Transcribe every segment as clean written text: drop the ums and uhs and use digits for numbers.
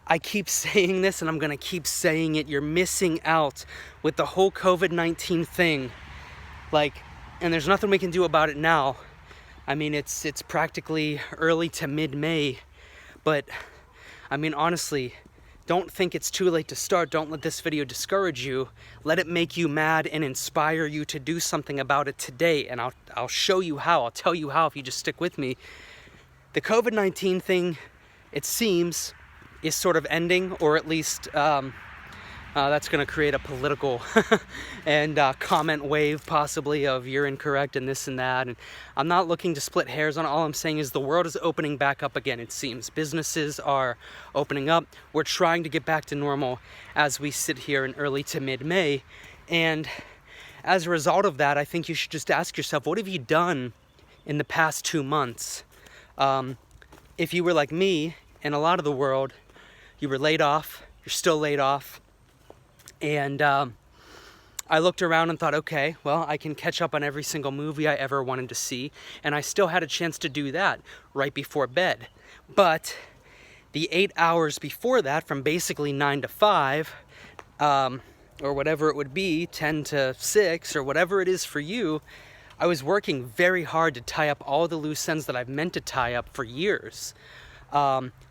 I keep saying this and I'm gonna keep saying it. You're missing out with the whole COVID-19 thing. Like, and there's nothing we can do about it now. I mean, it's practically early to mid-May, but I mean, honestly, don't think it's too late to start. Don't let this video discourage you. Let it make you mad and inspire you to do something about it today. And I'll show you how. I'll tell you how if you just stick with me. The COVID-19 thing, it seems, is sort of ending, or at least that's going to create a political and comment wave possibly of you're incorrect and this and that. And I'm not looking to split hairs on it. All I'm saying is the world is opening back up again, it seems. Businesses are opening up. We're trying to get back to normal as we sit here in early to mid-May. And as a result of that, I think you should just ask yourself, what have you done in the past 2 months? If you were like me and a lot of the world, you were laid off, you're still laid off. And I looked around and thought, okay, well, I can catch up on every single movie I ever wanted to see. And I still had a chance to do that right before bed. But the 8 hours before that, from basically 9 to 5, or whatever it would be, 10 to 6, or whatever it is for you, I was working very hard to tie up all the loose ends that I've meant to tie up for years.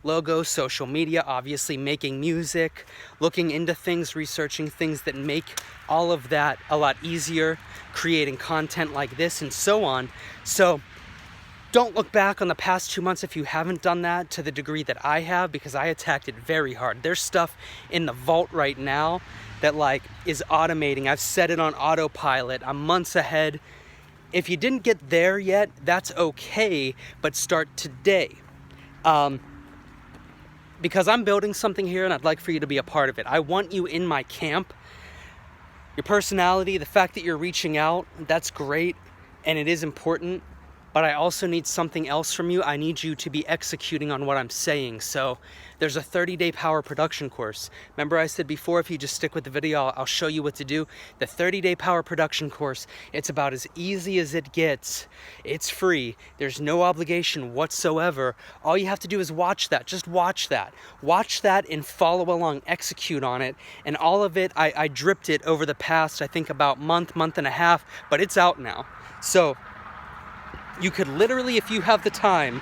Logos, social media, obviously making music, looking into things, researching things that make all of that a lot easier, creating content like this and so on. So don't look back on the past 2 months if you haven't done that to the degree that I have, because I attacked it very hard. There's stuff in the vault right now that like is automating. I've set it on autopilot. I'm months ahead. If you didn't get there yet, that's okay, but start today. Because I'm building something here and I'd like for you to be a part of it. I want you in my camp. Your personality, the fact that you're reaching out, that's great and it is important. But I also need something else from you. I need you to be executing on what I'm saying. So there's a 30-day power production course. Remember I said before, if you just stick with the video, I'll show you what to do. The 30-day power production course, it's about as easy as it gets. It's free. There's no obligation whatsoever. All you have to do is watch that. Just watch that. Watch that and follow along, execute on it. And all of it, I dripped it over the past, I think about month and a half, but it's out now. So you could literally, if you have the time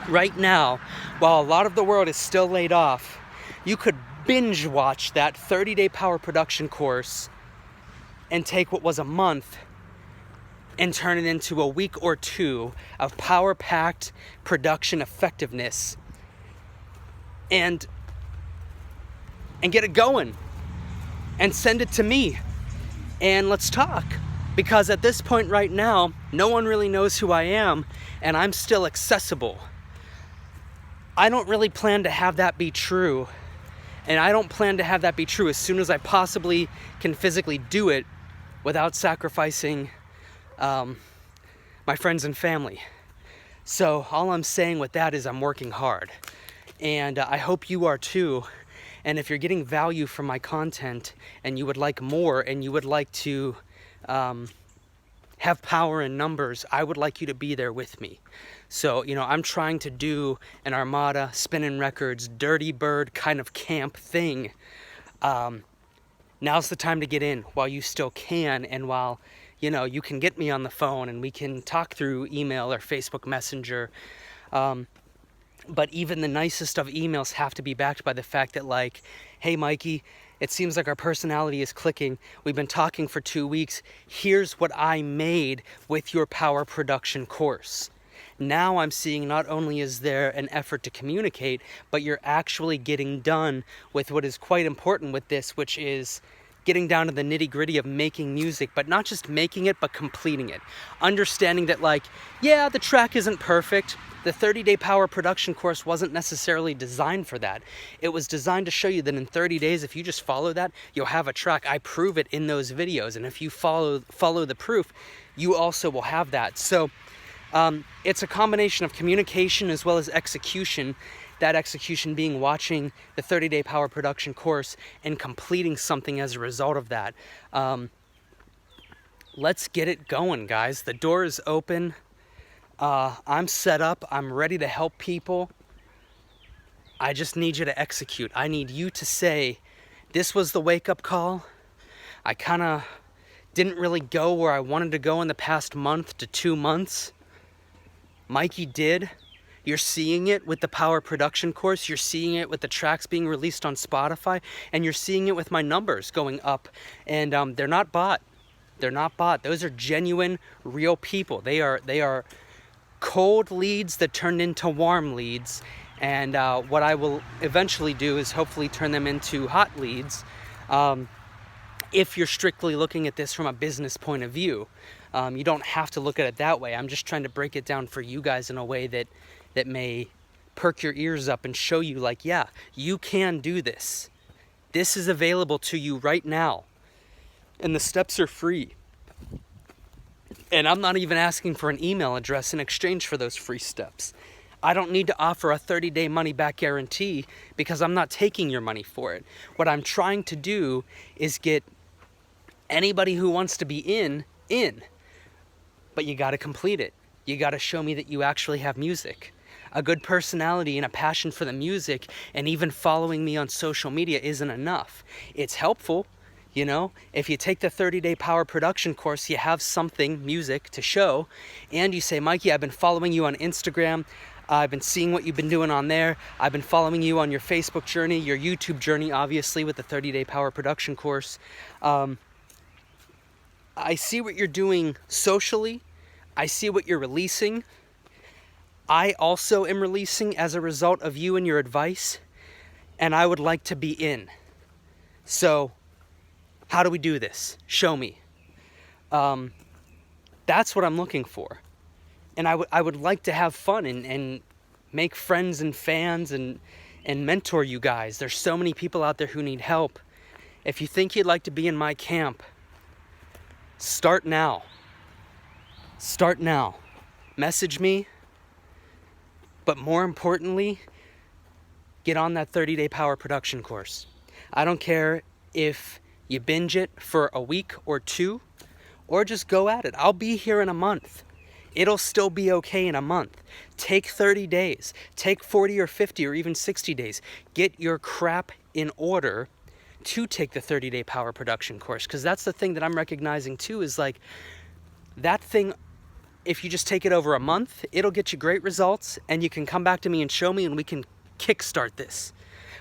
right now, while a lot of the world is still laid off, you could binge watch that 30-day power production course and take what was a month and turn it into a week or two of power-packed production effectiveness and get it going and send it to me and let's talk. Because at this point right now, no one really knows who I am, and I'm still accessible. I don't really plan to have that be true, and I don't plan to have that be true as soon as I possibly can physically do it without sacrificing my friends and family. So all I'm saying with that is I'm working hard, and I hope you are too. And if you're getting value from my content, and you would like more, and you would like to have power in numbers, I would like you to be there with me. So, I'm trying to do an Armada, Spinning Records, Dirty Bird kind of camp thing. Now's the time to get in while you still can, and while, you can get me on the phone and we can talk through email or Facebook Messenger. But even the nicest of emails have to be backed by the fact that, like, hey, Mikey, it seems like our personality is clicking. We've been talking for 2 weeks. Here's what I made with your power production course. Now I'm seeing not only is there an effort to communicate, but you're actually getting done with what is quite important with this, which is getting down to the nitty-gritty of making music, but not just making it, but completing it. Understanding that, like, yeah, the track isn't perfect. The 30-day power production course wasn't necessarily designed for that. It was designed to show you that in 30 days, if you just follow that, you'll have a track. I prove it in those videos. And if you follow the proof, you also will have that. So it's a combination of communication as well as execution. That execution being watching the 30-day power production course and completing something as a result of that. Let's get it going, guys. The door is open. I'm set up. I'm ready to help people. I just need you to execute. I need you to say, this was the wake-up call. I kind of didn't really go where I wanted to go in the past month to 2 months. Mikey did. You're seeing it with the power production course. You're seeing it with the tracks being released on Spotify. And you're seeing it with my numbers going up. And they're not bought. They're not bought. Those are genuine, real people. They are cold leads that turned into warm leads. And what I will eventually do is hopefully turn them into hot leads. If you're strictly looking at this from a business point of view. You don't have to look at it that way. I'm just trying to break it down for you guys in a way that may perk your ears up and show you, like, yeah, you can do this. This is available to you right now. And the steps are free. And I'm not even asking for an email address in exchange for those free steps. I don't need to offer a 30-day money-back guarantee because I'm not taking your money for it. What I'm trying to do is get anybody who wants to be in. But you got to complete it. You got to show me that you actually have music. A good personality and a passion for the music and even following me on social media isn't enough. It's helpful, you know. If you take the 30-day power production course, you have something, music, to show. And you say, Mikey, I've been following you on Instagram. I've been seeing what you've been doing on there. I've been following you on your Facebook journey, your YouTube journey, obviously, with the 30-day power production course. I see what you're doing socially. I see what you're releasing. I also am releasing as a result of you and your advice, and I would like to be in. So, how do we do this? Show me. That's what I'm looking for. And I would like to have fun and make friends and fans and mentor you guys. There's so many people out there who need help. If you think you'd like to be in my camp, start now. Start now. Message me. But more importantly, get on that 30-day power production course. I don't care if you binge it for a week or two, or just go at it. I'll be here in a month. It'll still be okay in a month. Take 30 days. Take 40 or 50 or even 60 days. Get your crap in order to take the 30-day power production course. Because that's the thing that I'm recognizing too, is like that thing, if you just take it over a month, it'll get you great results and you can come back to me and show me and we can kickstart this.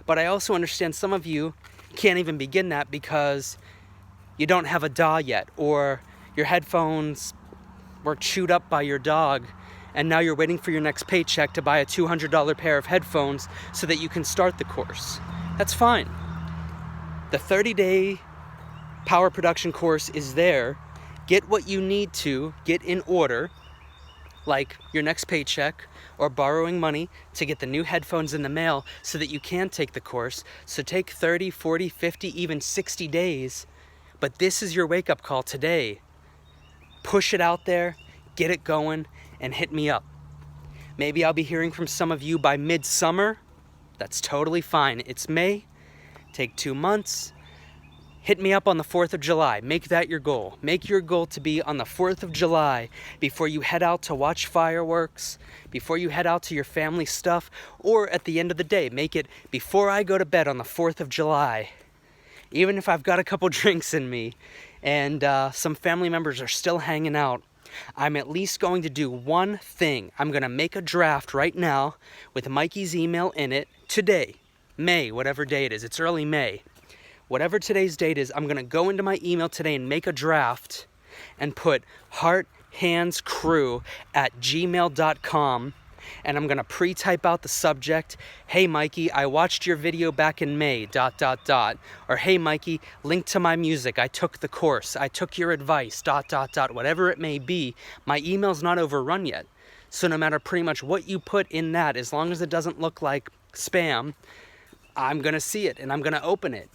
But I also understand some of you can't even begin that because you don't have a DAW yet, or your headphones were chewed up by your dog and now you're waiting for your next paycheck to buy a $200 pair of headphones so that you can start the course. That's fine. The 30-day power production course is there. Get what you need to get in order, like your next paycheck or borrowing money to get the new headphones in the mail so that you can take the course. So take 30, 40, 50, even 60 days. But this is your wake-up call today. Push it out there, get it going, and hit me up. Maybe I'll be hearing from some of you by midsummer. That's totally fine. It's May. Take 2 months. Hit me up on the 4th of July. Make that your goal. Make your goal to be on the 4th of July before you head out to watch fireworks, before you head out to your family stuff, or at the end of the day. Make it before I go to bed on the 4th of July. Even if I've got a couple drinks in me and some family members are still hanging out, I'm at least going to do one thing. I'm going to make a draft right now with Mikey's email in it today, May, whatever day it is. It's early May. Whatever today's date is, I'm going to go into my email today and make a draft and put hearthandscrew@gmail.com, and I'm going to pre-type out the subject, hey Mikey, I watched your video back in May, ... or hey Mikey, link to my music, I took the course, I took your advice, ... whatever it may be. My email's not overrun yet. So no matter pretty much what you put in that, as long as it doesn't look like spam, I'm going to see it and I'm going to open it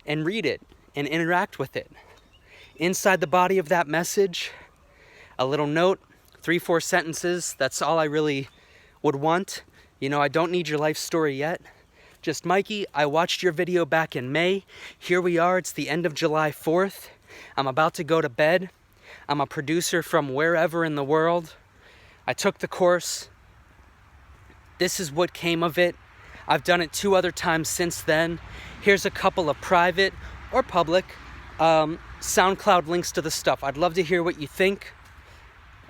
and read it and interact with it. Inside the body of that message, a little note, 3-4 sentences. That's all I really would want. You know, I don't need your life story yet. Just, Mikey, I watched your video back in May. Here we are, it's the end of July 4th. I'm about to go to bed. I'm a producer from wherever in the world. I took the course. This is what came of it. I've done it 2 other times since then. Here's a couple of private or public SoundCloud links to the stuff. I'd love to hear what you think.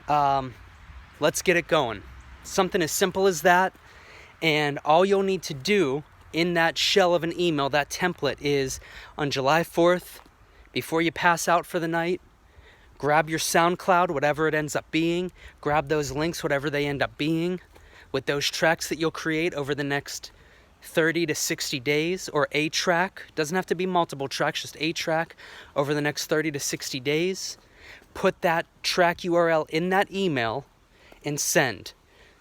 Let's get it going. Something as simple as that, and all you'll need to do in that shell of an email, that template, is on July 4th, before you pass out for the night, grab your SoundCloud, whatever it ends up being, grab those links, whatever they end up being, with those tracks that you'll create over the next 30 to 60 days, or a track, doesn't have to be multiple tracks, just a track over the next 30 to 60 days. Put that track URL in that email and send.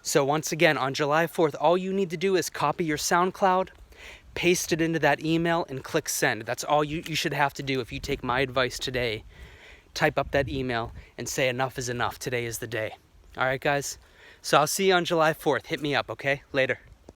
So once again, on July 4th, all you need to do is copy your SoundCloud, paste it into that email, and click send. That's all you should have to do if you take my advice today. Type up that email and say enough is enough. Today is the day. All right, guys? So I'll see you on July 4th. Hit me up, okay? Later.